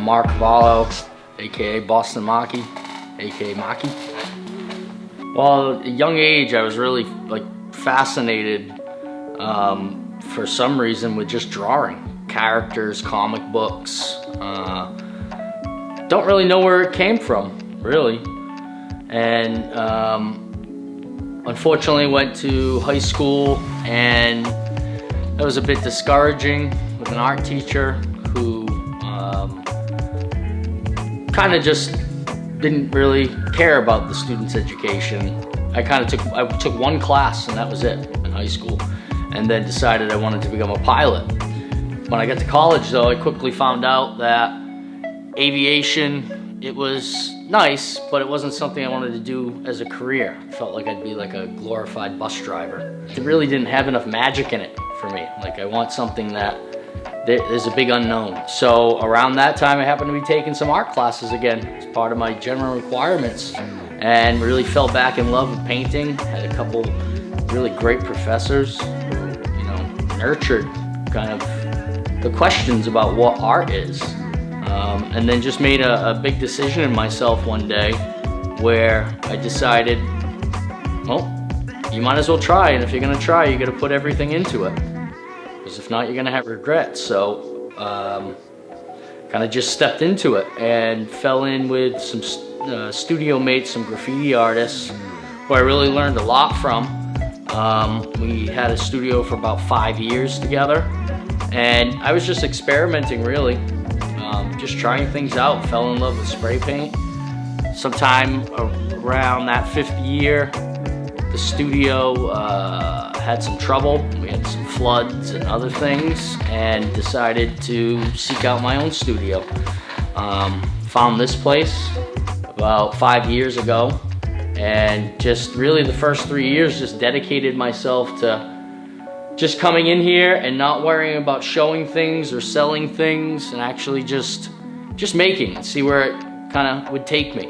Mark Vallo, aka Boston Maki, aka Maki. Well, at a young age, I was really fascinated for some reason with just drawing characters, comic books. Don't really know where it came from, really. And unfortunately went to high school, and that was a bit discouraging with an art teacher who kind of just didn't really care about the student's education. I took one class, and that was it in high school, and then decided I wanted to become a pilot. When I got to college, though, I quickly found out that aviation, it was nice, but it wasn't something I wanted to do as a career. I felt like I'd be like a glorified bus driver. It really didn't have enough magic in it for me. Like, I want something that there's a big unknown. So around that time, I happened to be taking some art classes again as part of my general requirements, and really fell back in love with painting. Had a couple really great professors who, nurtured kind of the questions about what art is. And then just made a big decision in myself one day where I decided, well, you might as well try, and if you're gonna try, you gotta put everything into it. Because if not, you're gonna have regrets. So kind of just stepped into it and fell in with some studio mates, some graffiti artists who I really learned a lot from. We had a studio for about 5 years together, and I was just experimenting, really. Just trying things out. Fell in love with spray paint. Sometime around that 5th year, the studio had some trouble. We had some floods and other things, and decided to seek out my own studio. Found this place about 5 years ago, and just really the first 3 years just dedicated myself to just coming in here and not worrying about showing things or selling things, and actually just making and see where it kind of would take me.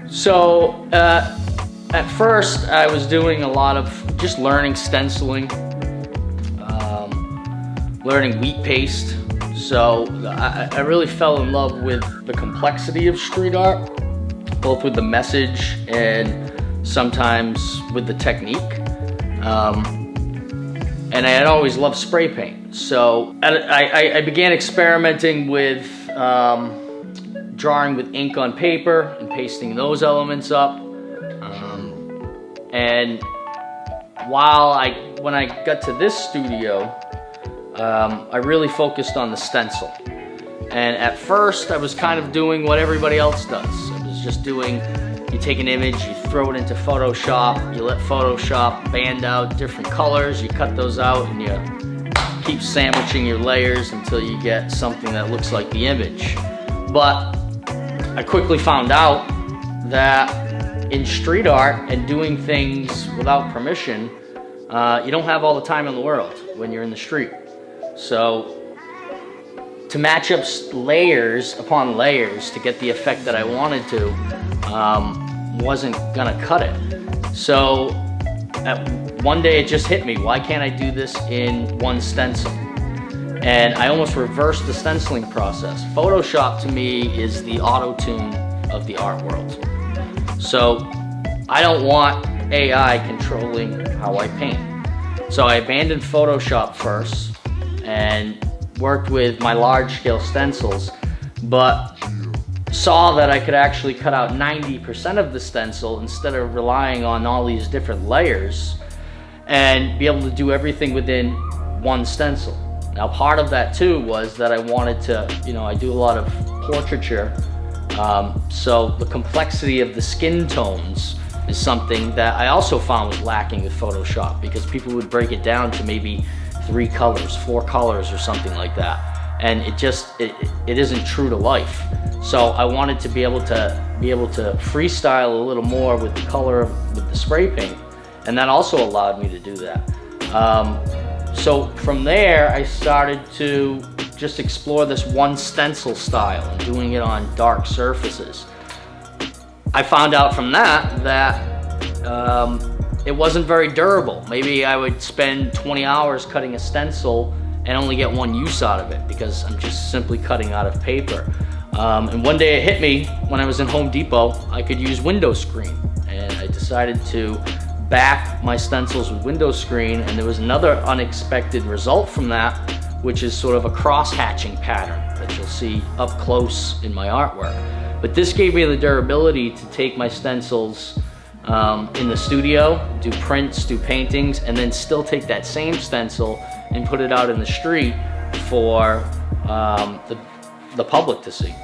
So at first I was doing a lot of just learning stenciling, learning wheat paste. So I really fell in love with the complexity of street art, both with the message and sometimes with the technique. And I had always loved spray paint. So I began experimenting with drawing with ink on paper and pasting those elements up. And when I got to this studio, I really focused on the stencil. And at first I was kind of doing what everybody else does. I was just doing, you take an image, you throw it into Photoshop, you let Photoshop band out different colors, you cut those out, and you keep sandwiching your layers until you get something that looks like the image. But I quickly found out that in street art and doing things without permission, you don't have all the time in the world when you're in the street. So to match up layers upon layers to get the effect that I wanted to wasn't gonna cut it. So one day it just hit me, why can't I do this in one stencil? And I almost reversed the stenciling process. Photoshop to me is the auto-tune of the art world. So I don't want AI controlling how I paint. So I abandoned Photoshop first and worked with my large-scale stencils, but saw that I could actually cut out 90% of the stencil instead of relying on all these different layers, and be able to do everything within one stencil. Now, part of that too was that I wanted to, I do a lot of portraiture, so the complexity of the skin tones is something that I also found was lacking with Photoshop, because people would break it down to maybe 3 colors, 4 colors, or something like that, and it isn't true to life. So I wanted to be able to freestyle a little more with the color with the spray paint, and that also allowed me to do that. So from there, I started to just explore this one stencil style and doing it on dark surfaces. I found out from that it wasn't very durable. Maybe I would spend 20 hours cutting a stencil and only get one use out of it because I'm just simply cutting out of paper. And one day it hit me when I was in Home Depot, I could use window screen. And I decided to back my stencils with window screen, and there was another unexpected result from that, which is sort of a cross-hatching pattern that you'll see up close in my artwork. But this gave me the durability to take my stencils in the studio, do prints, do paintings, and then still take that same stencil and put it out in the street for the public to see.